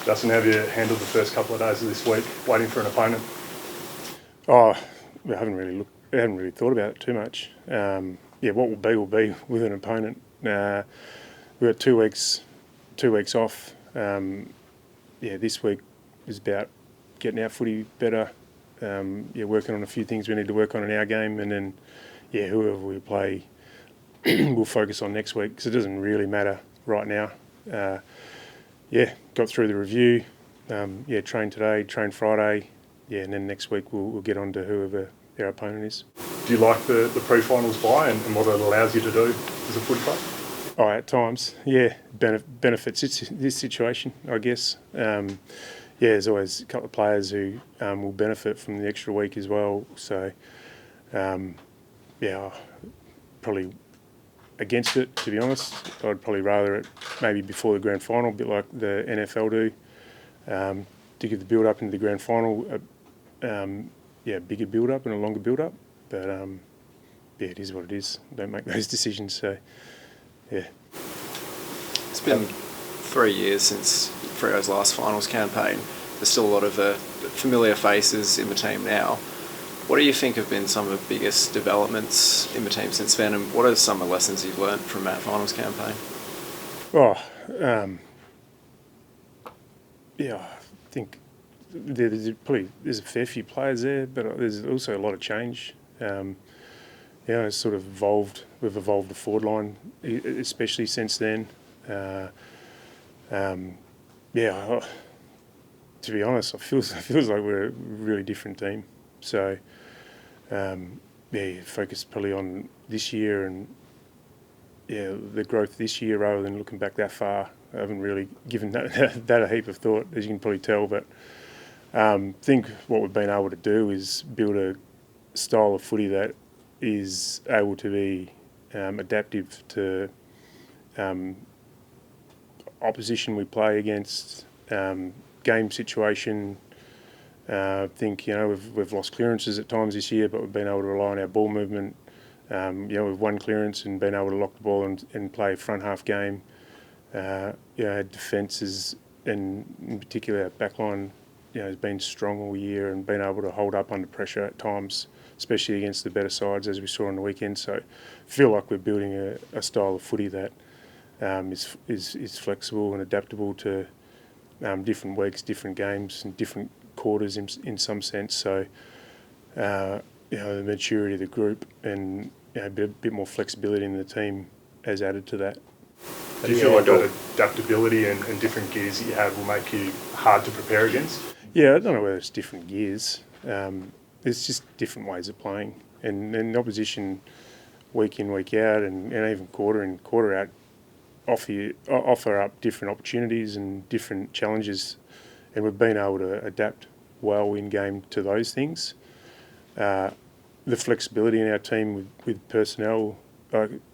Justin, how have you handled the first couple of days of this week, waiting for an opponent? Oh, I haven't really thought about it too much. What will be with an opponent. We've got 2 weeks off. This week is about getting our footy better. Working on a few things we need to work on in our game, and then whoever we play, we'll focus on next week because it doesn't really matter right now. Got through the review. Trained today, trained Friday. And then next week we'll get on to whoever our opponent is. Do you like the pre-finals bye and what it allows you to do as a footy club? Oh, at times, benefits this situation, I guess. There's always a couple of players who will benefit from the extra week as well. So, probably against it, to be honest. I'd probably rather it maybe before the grand final, a bit like the NFL do, to give the build-up into the grand final, bigger build-up and a longer build-up. But, it is what it is. Don't make those decisions, so, yeah. It's been 3 years since Freo's last finals campaign. There's still a lot of familiar faces in the team now. What do you think have been some of the biggest developments in the team since then, and what are some of the lessons you've learned from that finals campaign? I think there's a fair few players there, but there's also a lot of change. It's sort of evolved. We've evolved the forward line, especially since then. To be honest, it feels like we're a really different team. So, focus probably on this year and the growth this year rather than looking back that far. I haven't really given that a heap of thought, as you can probably tell. But I think what we've been able to do is build a style of footy that is able to be adaptive to opposition we play against, game situation. I think we've lost clearances at times this year, but we've been able to rely on our ball movement. We've won clearance and been able to lock the ball and play a front half game. Defences and in particular our back line, has been strong all year and been able to hold up under pressure at times, especially against the better sides as we saw on the weekend. So I feel like we're building a style of footy that is flexible and adaptable to different weeks, different games and different quarters in some sense. So the maturity of the group and a bit more flexibility in the team has added to that. Do you feel like that adaptability and different gears that you have will make you hard to prepare against? Yeah, I don't know whether it's different gears. It's just different ways of playing. And opposition week in, week out and even quarter in, quarter out offer up different opportunities and different challenges. And we've been able to adapt well in game to those things. The flexibility in our team with personnel,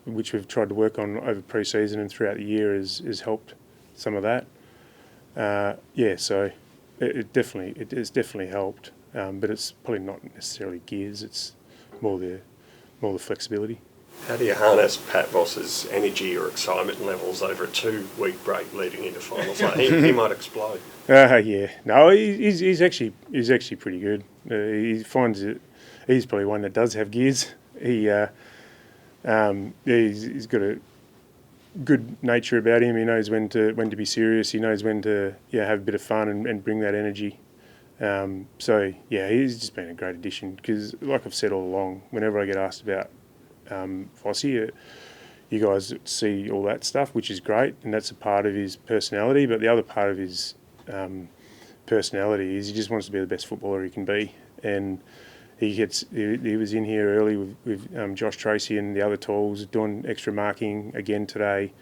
which we've tried to work on over pre-season and throughout the year, has helped some of that. So it has definitely helped, but it's probably not necessarily gears. It's more the flexibility. How do you harness Pat Voss's energy or excitement levels over a 2-week break leading into finals? He might explode. No, he's actually pretty good. He finds it. He's probably one that does have gears. He's got a good nature about him. He knows when to be serious. He knows when to have a bit of fun and bring that energy. He's just been a great addition because, like I've said all along, whenever I get asked about Vossi, you guys see all that stuff, which is great, and that's a part of his personality. But the other part of his personality is he just wants to be the best footballer he can be, and he was in here early with Josh Tracy and the other tools doing extra marking again today.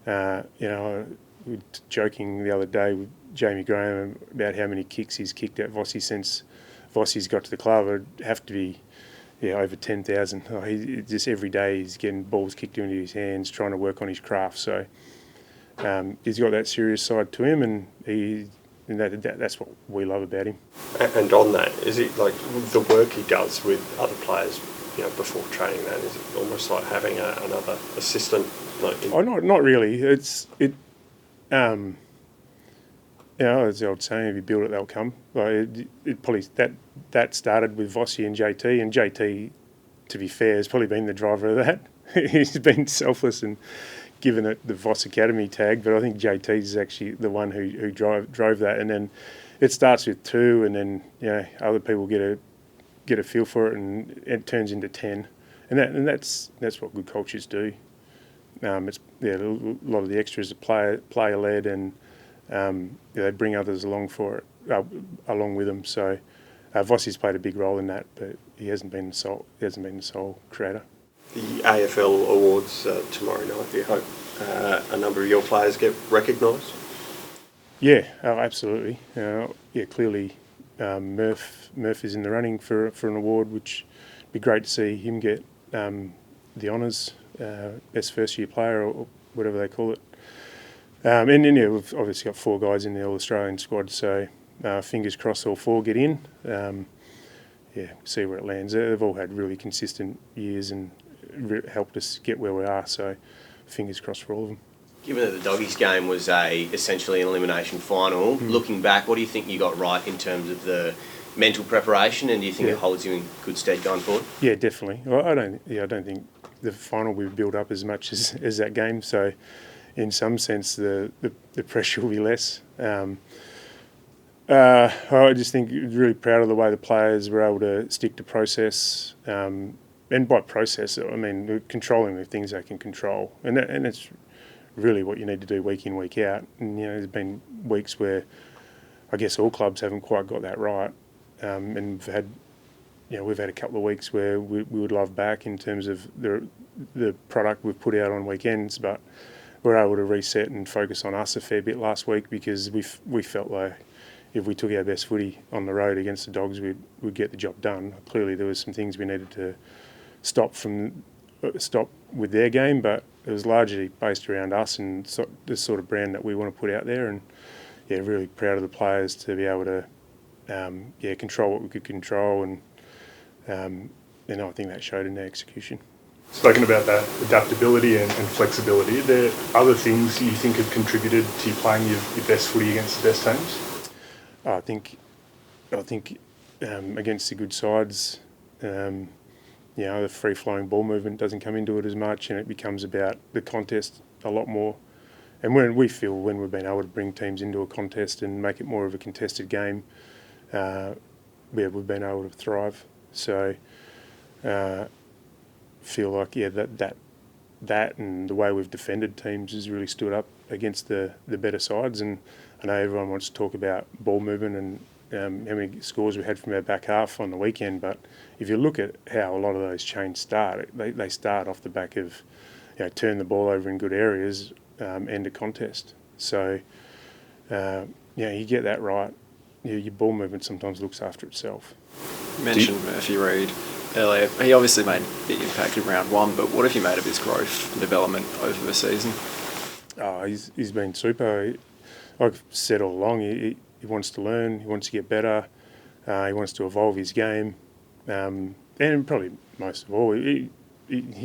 We were joking the other day with Jamie Graham about how many kicks he's kicked at Vossi since Vossi's got to the club. It'd have to be over 10,000. Just every day he's getting balls kicked into his hands, trying to work on his craft. So he's got that serious side to him, and that's what we love about him. And on that, is it like the work he does with other players, before training? That is it almost like having another assistant? Not really. As the old saying, if you build it, they'll come. Like it probably that started with Vossi and JT, to be fair, has probably been the driver of that. He's been selfless and given it the Voss Academy tag, but I think JT is actually the one who drove that. And then it starts with 2, and then other people get a feel for it, and it turns into 10, and that's what good cultures do. It's a lot of the extras are player led, and they bring others along for it, along with them. So Vossi's played a big role in that, but he hasn't been the sole creator. The AFL awards tomorrow night. Do you hope a number of your players get recognised? Yeah, absolutely. Clearly, Murph is in the running for an award, which would be great to see him get the honours, best first year player or whatever they call it. And then we've obviously got 4 guys in the All Australian squad, so fingers crossed all 4 get in. See where it lands. They've all had really consistent years and helped us get where we are, so fingers crossed for all of them. Given that the Doggies game was essentially an elimination final, looking back, what do you think you got right in terms of the mental preparation, and do you think it holds you in good stead going forward? Yeah, definitely. Well, I don't think the final will build up as much as that game, so in some sense the pressure will be less. I just think really proud of the way the players were able to stick to process. And by process, I mean controlling the things they can control, and it's really what you need to do week in, week out. And there's been weeks where I guess all clubs haven't quite got that right, and we've had a couple of weeks where we would love back in terms of the product we've put out on weekends, but we're able to reset and focus on us a fair bit last week because we felt like if we took our best footy on the road against the Dogs, we'd get the job done. Clearly, there was some things we needed to stop with their game, but it was largely based around us and the sort of brand that we want to put out there. And really proud of the players to be able to control what we could control, and I think that showed in their execution. Spoken about that adaptability and flexibility. Are there other things you think have contributed to you playing your best footy against the best teams? I think against the good sides, the free-flowing ball movement doesn't come into it as much, and it becomes about the contest a lot more. And when we've been able to bring teams into a contest and make it more of a contested game, we've been able to thrive. So feel like that and the way we've defended teams has really stood up against the better sides. And I know everyone wants to talk about ball movement and how many scores we had from our back half on the weekend, but if you look at how a lot of those chains start, they start off the back of turn the ball over in good areas, end a contest. So you get that right, your ball movement sometimes looks after itself. You mentioned Murphy Reid earlier. He obviously made a big impact in round 1, but what have you made of his growth and development over the season? He's been super. Like I've said all along, he wants to learn, he wants to get better, he wants to evolve his game, and probably most of all, he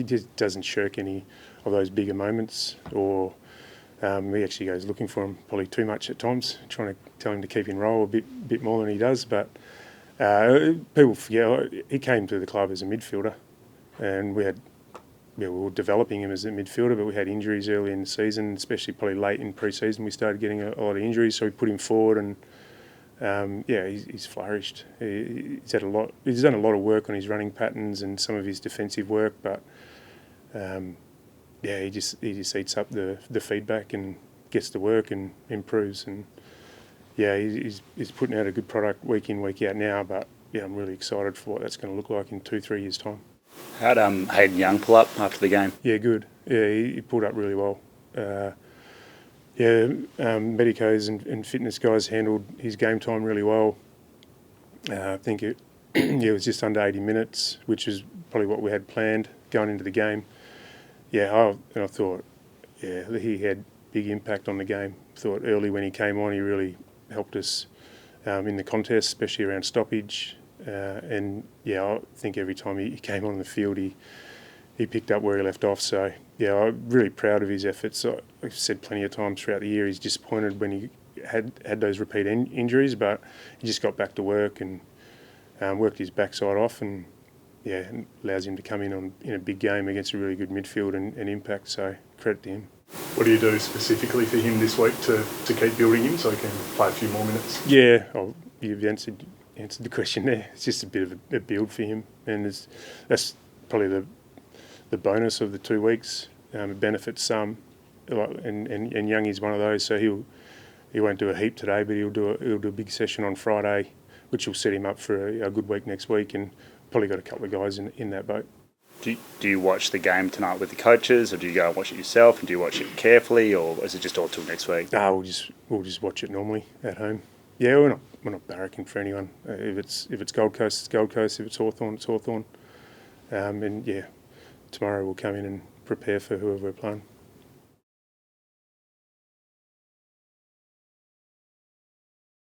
just doesn't shirk any of those bigger moments, or he actually goes looking for them probably too much at times, trying to tell him to keep in roll a bit more than he does. But people forget he came to the club as a midfielder, and we were developing him as a midfielder, but we had injuries early in the season, especially probably late in pre-season. We started getting a lot of injuries, so we put him forward, and he's flourished. He's done a lot of work on his running patterns and some of his defensive work, but he just eats up the feedback and gets to work and improves. And he's putting out a good product week in, week out now. But I'm really excited for what that's going to look like in 2-3 years' time. How'd Hayden Young pull up after the game? Yeah, good. Yeah, he pulled up really well. Medicos and fitness guys handled his game time really well. I think it was just under 80 minutes, which is probably what we had planned going into the game. I thought, he had big impact on the game. Thought early when he came on, he really helped us in the contest, especially around stoppage. I think every time he came on the field, he picked up where he left off. So, I'm really proud of his efforts. I've said plenty of times throughout the year, he's disappointed when had those repeat injuries, but he just got back to work and worked his backside off, and it allows him to come in a big game against a really good midfield and impact. So credit to him. What do you do specifically for him this week to keep building him so he can play a few more minutes? Yeah, you've answered the question there. It's just a bit of a build for him, and that's probably the bonus of the 2 weeks. It benefits some, and Youngie's one of those. So he won't do a heap today, but he'll do a big session on Friday, which will set him up for a good week next week, and probably got a couple of guys in that boat. Do you watch the game tonight with the coaches, or do you go and watch it yourself, and do you watch it carefully, or is it just all till next week? No, we'll just watch it normally at home. Yeah, we're not barracking for anyone. If it's Gold Coast, it's Gold Coast. If it's Hawthorn, it's Hawthorn. And tomorrow we'll come in and prepare for whoever we're playing.